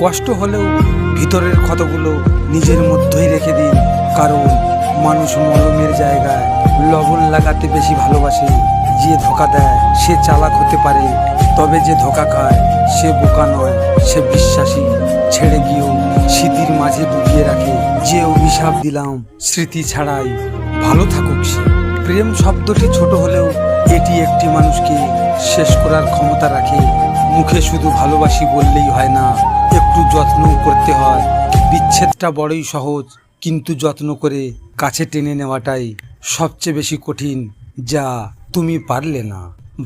কষ্ট হলেও ভিতরের ক্ষতগুলো নিজের মধ্যেই রেখে দিন, কারণ মানুষ মলমের জায়গায় লবণ লাগাতে বেশি ভালোবাসে। যে ধোকা দেয় সে চালাক হতে পারে, তবে যে ধোকা খায় সে বোকা নয়, সে বিশ্বাসী। ছেড়ে গিয়েও স্মৃতির মাঝে ডুবিয়ে রাখে। যে অভিশাপ দিলাম স্মৃতি ছাড়াই ভালো থাকুক সে। প্রেম শব্দটি ছোট হলেও এটি একটি মানুষকে শেষ করার ক্ষমতা রাখে। মুখে শুধু ভালোবাসি বললেই হয় না, একটু যত্নও করতে হয়। বিচ্ছেদটা বড়ই সহজ, কিন্তু যত্ন করে কাছে টেনে নেওয়াটাই সবচেয়ে বেশি কঠিন, যা তুমি পারলে না।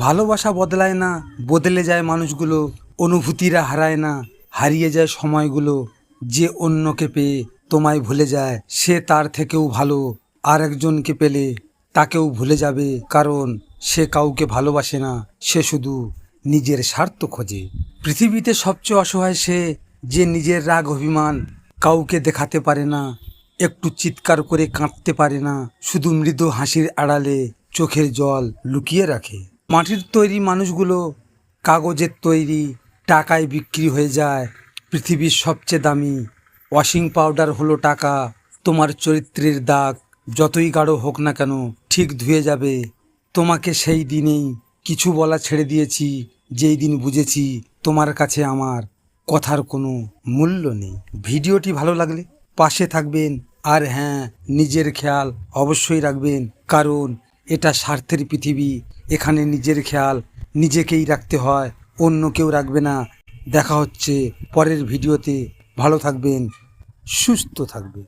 ভালোবাসা বদলায় না, বদলে যায় মানুষগুলো। অনুভূতিরা হারায় না, হারিয়ে যায় সময়গুলো। যে অন্যকে পেয়ে তোমায় ভুলে যায় সে তার থেকেও ভালো। আর একজনকে পেলে তাকেও ভুলে যাবে, কারণ সে কাউকে ভালোবাসে না, সে শুধু নিজের স্বার্থ খোঁজে। পৃথিবীতে সবচেয়ে অসহায় সে, যে নিজের রাগ অভিমান কাউকে দেখাতে পারে না, একটু চিৎকার করে কাঁদতে পারে না, শুধু মৃদু হাসির আড়ালে চোখের জল লুকিয়ে রাখে। মাটির তৈরি মানুষগুলো কাগজের তৈরি, টাকায় বিক্রি হয়ে যায়। পৃথিবীর সবচেয়ে দামি ওয়াশিং পাউডার হলো টাকা। তোমার চরিত্রের দাগ যতই গাঢ় হোক না কেন, ঠিক ধুয়ে যাবে। তোমাকে সেই দিনেই কিছু বলা ছেড়ে দিয়েছি, যেই দিন বুঝেছি তোমার কাছে আমার কথার কোনো মূল্য নেই। ভিডিওটি ভালো লাগলে পাশে থাকবেন, আর হ্যাঁ, নিজের খেয়াল অবশ্যই রাখবেন, কারণ এটা স্বার্থের পৃথিবী। এখানে নিজের খেয়াল নিজেকেই রাখতে হয়, অন্য কেউ রাখবে না। দেখা হচ্ছে পরের ভিডিওতে। ভালো থাকবেন, সুস্থ থাকবেন।